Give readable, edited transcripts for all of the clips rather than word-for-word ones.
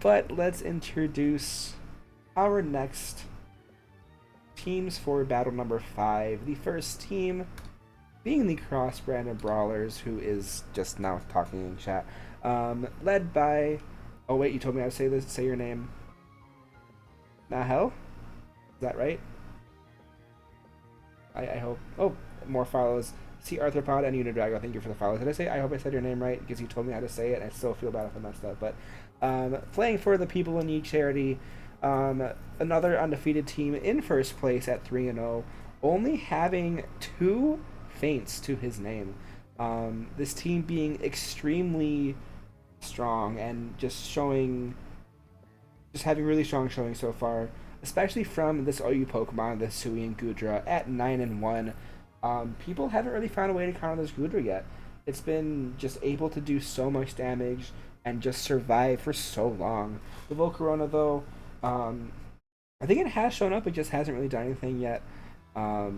But let's introduce our next teams for battle number 5. The first team being the cross brand of Brawlers, who is just now talking in chat. Led by... Oh wait, you told me how to say this. Say your name. Nahel? Is that right? I hope. Oh, more follows. See Arthropod and Unidrago, thank you for the follows. Did I say, I hope I said your name right, because you told me how to say it, and I still feel bad if I messed up. But playing for the People in Need charity, another undefeated team in first place at 3-0, only having 2 feints to his name. This team being extremely strong and just having really strong showing so far, especially from this OU Pokemon, the Sui and Gudra at 9-1. People haven't really found a way to counter this Gudra yet. It's been just able to do so much damage and just survive for so long. The Volcarona, though, I think it has shown up, it just hasn't really done anything yet. Yeah,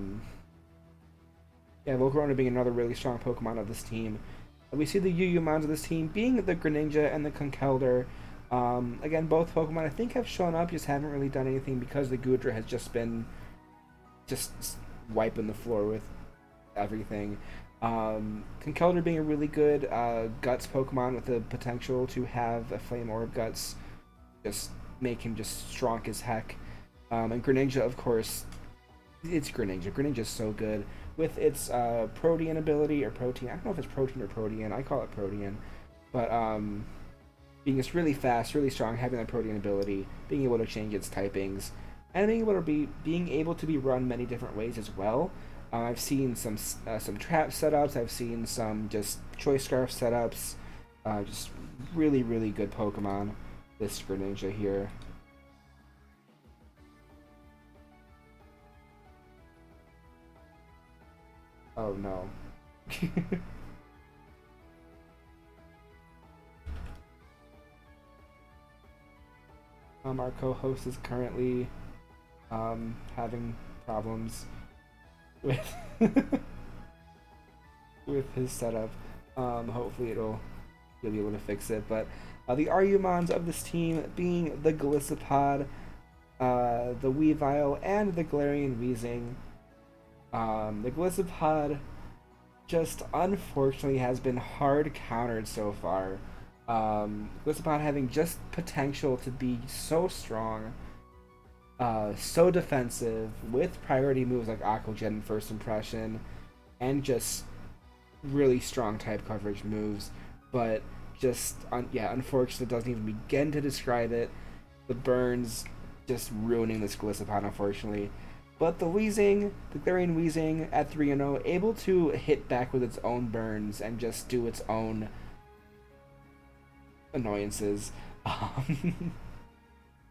Volcarona being another really strong Pokemon of this team. We see the Mons of this team being the Greninja and the Conkeldurr. Again, both Pokemon I think have shown up, just haven't really done anything because the Gudra has just been wiping the floor with everything. Conkeldurr being a really good Guts Pokemon with the potential to have a Flame Orb Guts, just make him just strong as heck. And Greninja, of course, it's Greninja. Greninja's so good with its Protean ability, or Protean. I don't know if it's Protean or Protean. I call it Protean. But being just really fast, really strong, having that Protean ability, being able to change its typings, and being able to be run many different ways as well. I've seen some trap setups. I've seen some just choice scarf setups. Just really, really good Pokemon. This Greninja here. Oh no. Our co-host is currently having problems with with his setup. Hopefully he'll be able to fix it. But the Argumons of this team being the Golisopod, the Weavile, and the Galarian Weezing. The Golisopod just unfortunately has been hard countered so far. Golisopod having just potential to be so strong, so defensive, with priority moves like Aqua Jet and First Impression, and just really strong type coverage moves, but just, unfortunately, doesn't even begin to describe it. The burns just ruining this Golisopod, unfortunately. But the Galarian Weezing at 3-0, able to hit back with its own burns and just do its own annoyances. And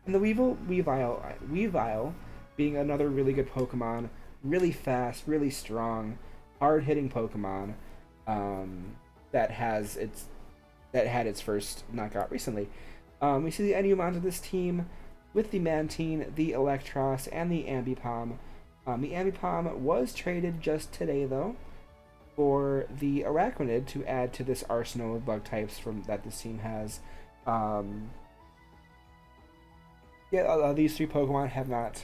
the Weavile being another really good Pokemon, really fast, really strong, hard-hitting Pokemon that had its first knockout recently. We see the Enumons of this team with the Mantine, the Electros, and the Ambipom. The Ambipom was traded just today, though, for the Araquanid to add to this arsenal of bug types that this team has. These 3 Pokemon have not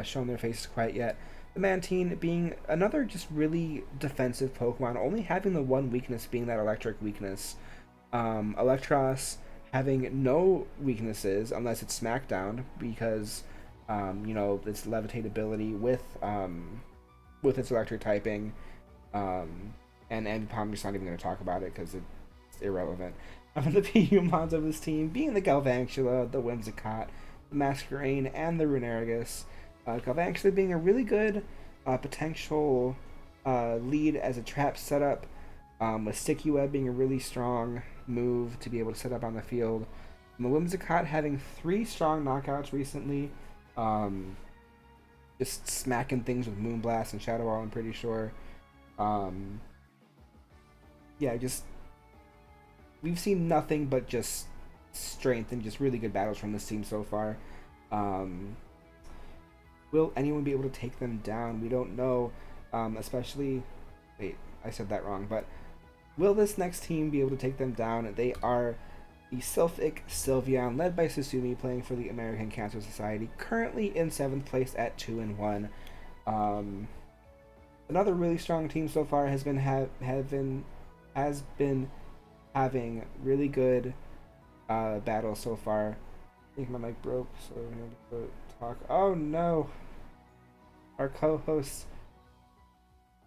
shown their faces quite yet. The Mantine being another just really defensive Pokemon, only having the one weakness being that electric weakness. Electros having no weaknesses unless it's Smackdown, because its Levitate ability with its electric typing, and Ambipom, I'm just not even going to talk about it because it's irrelevant. The Piyumons of this team being the Galvantula, the Whimsicott, the Masquerain, and the Runerigus. Galvantula being a really good potential lead as a trap setup, with Sticky Web being a really strong move to be able to set up on the field. And the Whimsicott having 3 strong knockouts recently, just smacking things with Moonblast and Shadow Ball, I'm pretty sure. We've seen nothing but just strength and just really good battles from this team so far. Will anyone be able to take them down? We don't know, especially... Wait, I said that wrong, but will this next team be able to take them down? They are the Sylphic Sylveon, led by Susumi, playing for the American Cancer Society, currently in 7th place at 2-1. Another really strong team so far has been having really good battles so far. I think my mic broke, so I'm going to talk. Oh no! Our co-host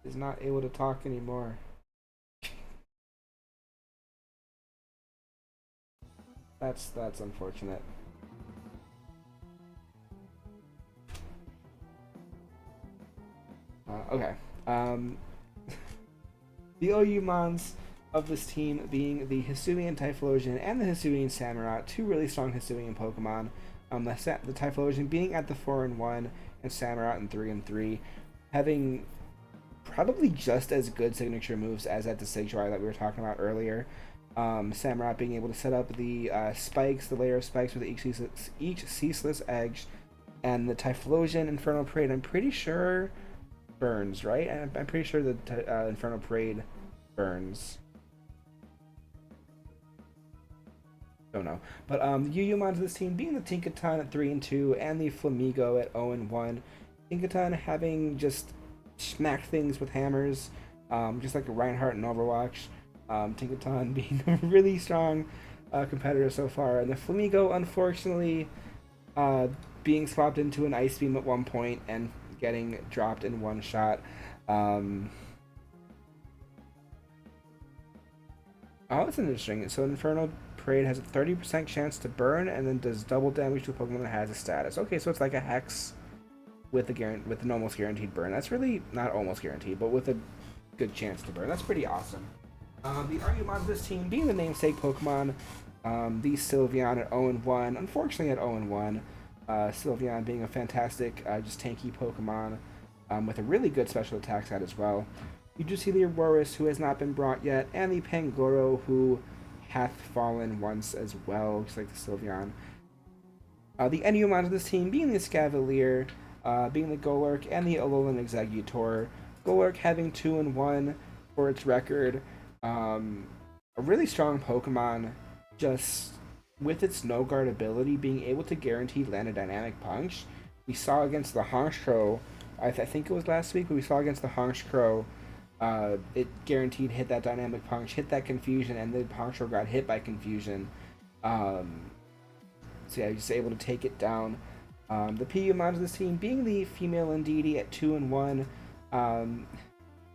is not able to talk anymore. That's unfortunate. Okay. The OU Mons of this team being the Hisuian Typhlosion and the Hisuian Samurott, two really strong Hisuian Pokemon. The Typhlosion being at the 4-1 and Samurott in 3-3, having probably just as good signature moves as at the Sigjoy that we were talking about earlier. Samurott being able to set up the spikes, the layer of spikes with each ceaseless edge, and the Typhlosion Infernal Parade, I'm pretty sure burns, right? I'm pretty sure the Infernal Parade burns. Don't know. But the UU to this team being the Tinkaton at 3-2 and the Flamigo at 0-1. Tinkaton having just smacked things with hammers, just like a Reinhardt in Overwatch. Tinkaton being a really strong competitor so far, and the Flamigo unfortunately being swapped into an Ice Beam at one point and getting dropped in one shot. Oh, it's interesting. So Infernal Parade has a 30% chance to burn and then does double damage to a Pokemon that has a status. Okay, so it's like a Hex with an almost guaranteed burn. That's really not almost guaranteed, but with a good chance to burn. That's pretty awesome. The Argumon of this team being the namesake Pokemon, the Sylveon at 0-1. Unfortunately at 0-1. Sylveon being a fantastic, just tanky Pokemon with a really good special attack set as well. You do see the Aurorus, who has not been brought yet, and the Pangoro, who hath fallen once as well, just like the Sylveon. The Enumon of this team being the Escavalier, being the Golurk, and the Alolan Exeggutor. Golurk having 2-1 for its record. A really strong Pokemon, just with its no guard ability, being able to guarantee land a dynamic punch. We saw against the Honchkrow, I think it was last week, but we saw against the Honchkrow, it guaranteed hit that dynamic punch, hit that confusion, and the Honchkrow got hit by confusion. So yeah, just able to take it down. The PU of this team being the female Indeedee at 2-1.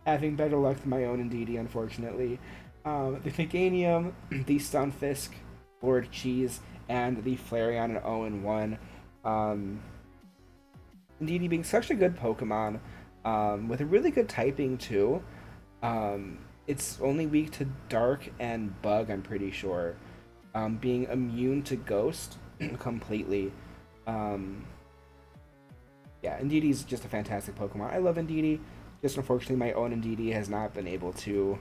Having better luck than my own Indeedee, unfortunately. The Meganium, the Stunfisk, Lord Cheese, and the Flareon at 0-1. Indeedee being such a good Pokemon, with a really good typing too. It's only weak to Dark and Bug, I'm pretty sure. Being immune to Ghost completely. Yeah, Indeedee's just a fantastic Pokemon. I love Indeedee. Just unfortunately, my own Indeedee has not been able to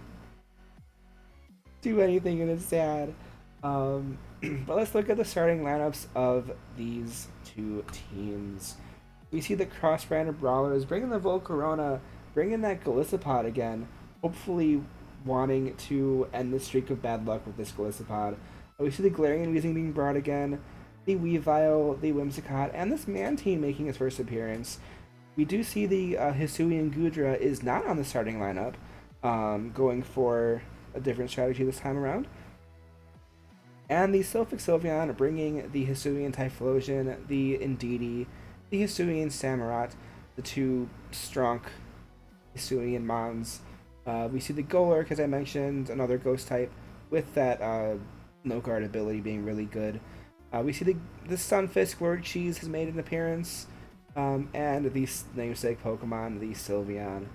do anything, and it's sad. But let's look at the starting lineups of these two teams. We see the cross-branded Brawlers bringing the Volcarona, bringing that Golisopod again, hopefully wanting to end the streak of bad luck with this Golisopod. We see the Galarian Weezing being brought again, the Weavile, the Whimsicott, and this Mantine making its first appearance. We do see the Hisuian Gudra is not on the starting lineup, going for a different strategy this time around. And the Sylphic Sylveon bringing the Hisuian Typhlosion, the Indeedee, the Hisuian Samurott, the two strong Hisuian Mons. We see the Golurk, as I mentioned, another ghost type, with that no guard ability being really good. We see the Stunfisk, Lord Cheese has made an appearance. And the namesake Pokemon, the Sylveon.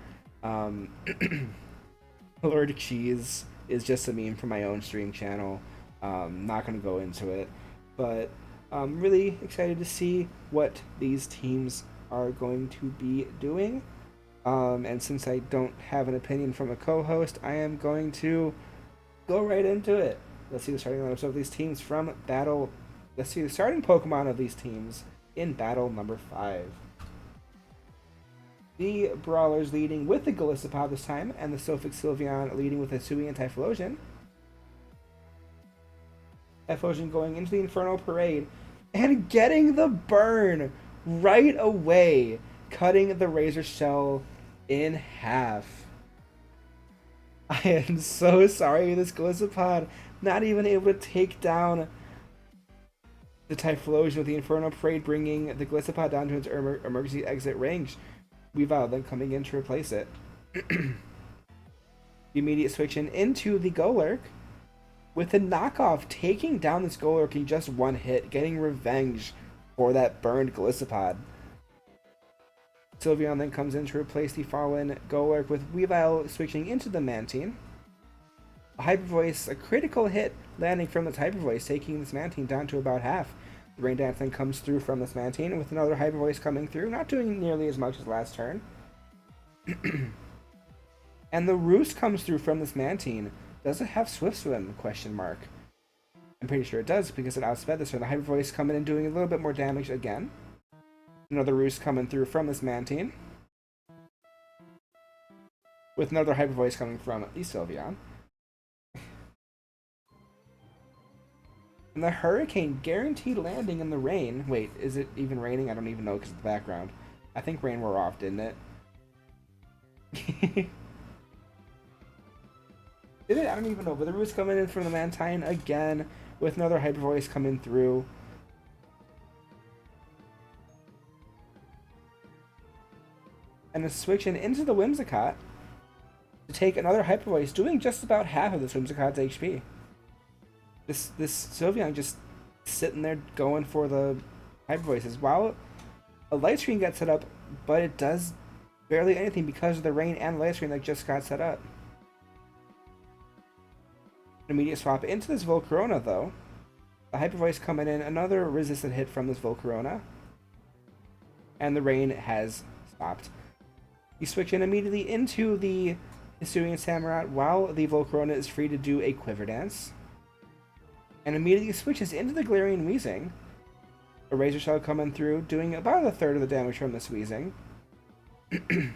Lord Cheese is just a meme from my own stream channel. Not going to go into it, but I'm really excited to see what these teams are going to be doing. And since I don't have an opinion from a co-host, I am going to go right into it. Let's see the starting lineups of these teams from Battle. Let's see the starting Pokemon of these teams in battle number 5. The Brawlers leading with the Golisopod this time, and the Sylphic Sylveon leading with the Hisuian Typhlosion. F-Ocean going into the Infernal Parade and getting the burn right away, cutting the Razor Shell in half. I am so sorry, this Gliscopod not even able to take down the Typhlosion with the Infernal Parade, bringing the Gliscopod down to its emergency exit range. Weavile then coming in to replace it. The immediate switch into the Golurk, with the knockoff taking down this Golurk in just one hit, getting revenge for that burned Gliscopod. Sylveon then comes in to replace the fallen Golurk, with Weavile switching into the Mantine. A Hyper Voice, a critical hit landing from the Hyper Voice, taking this Mantine down to about half. The Rain Dance then comes through from this Mantine, with another Hyper Voice coming through, not doing nearly as much as last turn. And the Roost comes through from this Mantine. Does it have Swift Swim? Question mark. I'm pretty sure it does, because it outsped this one. The Hyper Voice coming in doing a little bit more damage again. Another Roost coming through from this Mantine, with another Hyper Voice coming from the Sylveon. And the Hurricane guaranteed landing in the rain. Wait, is it even raining? I don't even know because of the background. I think rain wore off, didn't it? Did it? I don't even know. But the Roost coming in from the Mantine again, with another Hyper Voice coming through. And a switch into the Whimsicott to take another Hyper Voice, doing just about half of this Whimsicott's HP. This Sylveon just sitting there going for the Hyper Voices. While a Light Screen gets set up, but it does barely anything because of the rain and Light Screen that just got set up. An immediate swap into this Volcarona, though. The Hyper Voice coming in, another resistant hit from this Volcarona. And the rain has stopped. You switch in immediately into the Hisuian Samurott while the Volcarona is free to do a Quiver Dance. And immediately switches into the Galarian Weezing. A Razor Shell coming through, doing about a third of the damage from this Weezing. An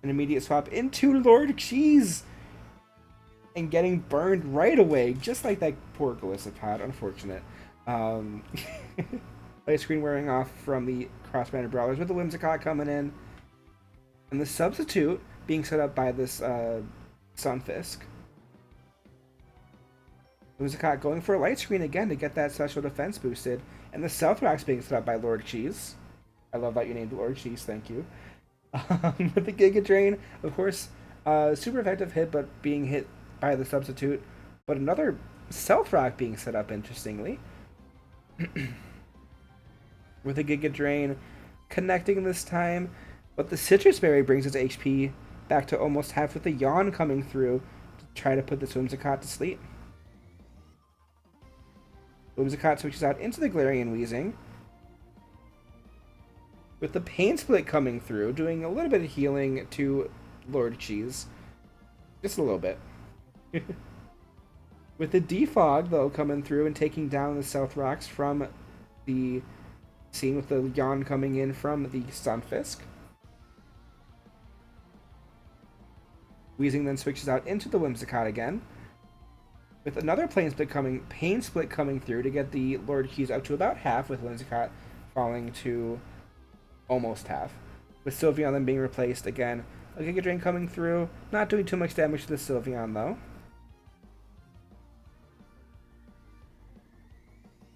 immediate swap into Lord Cheese! And getting burned right away, just like that poor Gliscopod. Unfortunate. Light Screen wearing off from the cross-banded Brawlers, with the Whimsicott coming in. And the substitute being set up by this Sunfisk. Whimsicott going for a Light Screen again to get that special defense boosted. And the Stealth Rock's being set up by Lord Cheese. I love that you named Lord Cheese, thank you. With the Giga Drain, of course, super effective hit, but being hit by the substitute. But another Stealth Rock being set up, interestingly. With the Giga Drain connecting this time, but the Citrus Berry brings its HP back to almost half, with the Yawn coming through to try to put this Whimsicott to sleep. Whimsicott switches out into the Galarian Weezing, with the Pain Split coming through, doing a little bit of healing to Lord Cheese. Just a little bit. With the Defog, though, coming through and taking down the Stealth Rocks from the scene, with the Yawn coming in from the Sunfisk. Weezing then switches out into the Whimsicott again, with another Pain Split coming through to get the Lord Keys up to about half, with Whimsicott falling to almost half. With Sylveon then being replaced again. A Giga Drain coming through, not doing too much damage to the Sylveon though.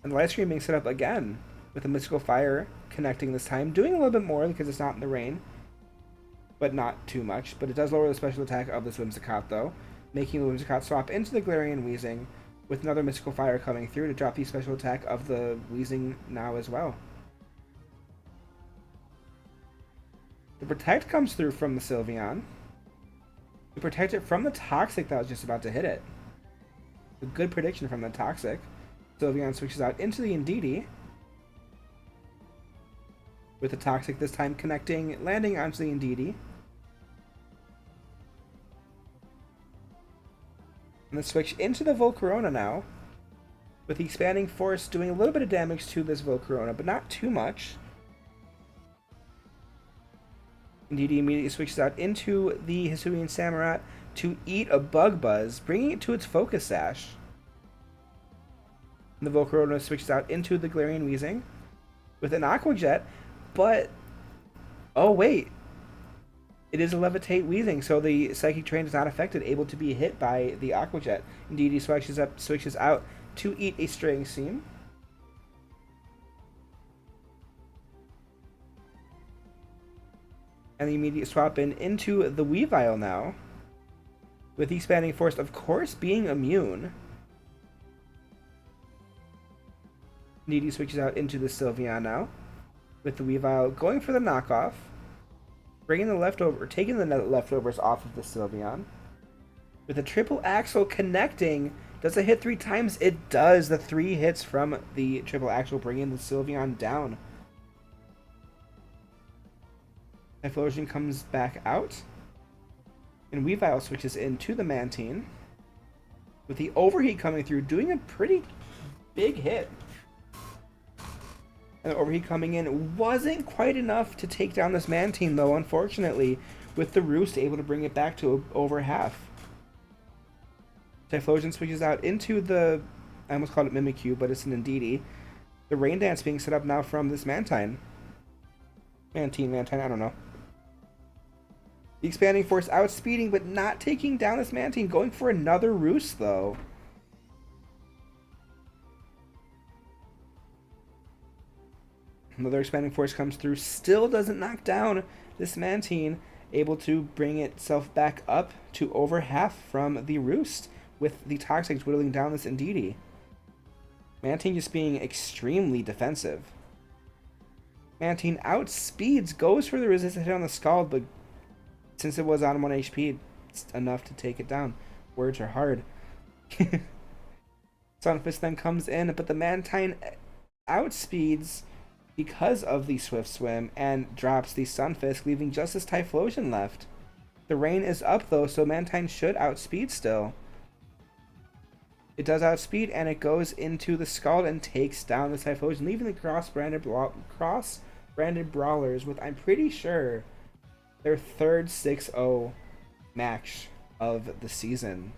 And the Light Screen being set up again, with a Mystical Fire connecting this time, doing a little bit more because it's not in the rain, but not too much. But it does lower the special attack of this Whimsicott though, making the Whimsicott swap into the Galarian Weezing, with another Mystical Fire coming through to drop the special attack of the Weezing now as well. The Protect comes through from the Sylveon to protect it from the Toxic that was just about to hit it. A good prediction from the Toxic. Sylveon switches out into the Indeedee, with the Toxic this time connecting, landing onto the Indeedee. And the switch into the Volcarona now, with the Expanding Force doing a little bit of damage to this Volcarona, but not too much. Indeedee immediately switches out into the Hisuian Samurott to eat a Bug Buzz, bringing it to its Focus Sash. The Volcarona switches out into the Galarian Weezing with an Aqua Jet, but oh wait, it is a Levitate Weezing, so the Psychic Terrain is not affected, able to be hit by the Aqua Jet. Indeed, he switches out to eat a Straying Seam. And the immediate swap into the Weavile now, with the Expanding Force, of course, being immune. Needy switches out into the Sylveon now, with the Weavile going for the knockoff, bringing the leftover, taking the leftovers off of the Sylveon. With a triple axle connecting, does it hit 3 times? It does. The 3 hits from the triple axle bringing the Sylveon down. Typhlosion comes back out, and Weavile switches into the Mantine, with the Overheat coming through, doing a pretty big hit. And the Overheat coming in wasn't quite enough to take down this Mantine, though, unfortunately, with the Roost able to bring it back to over half. Typhlosion switches out into the, I almost called it Mimikyu, but it's an Indeedee. The Rain Dance being set up now from this Mantine, I don't know. The Expanding Force outspeeding, but not taking down this Mantine. Going for another Roost, though. Another Expanding Force comes through. Still doesn't knock down this Mantine. Able to bring itself back up to over half from the Roost, with the Toxics whittling down this Indeedee. Mantine just being extremely defensive. Mantine outspeeds, goes for the resistant hit on the Scald, but since it was on 1 HP, it's enough to take it down. Words are hard. Sunfist then comes in, but the Mantine outspeeds because of the Swift Swim and drops the Sunfisk, leaving just this Typhlosion left. The rain is up though, so Mantine should outspeed still. It does outspeed, and it goes into the Scald and takes down the Typhlosion, leaving the cross-branded Brawlers with, I'm pretty sure, their third 6-0 match of the season.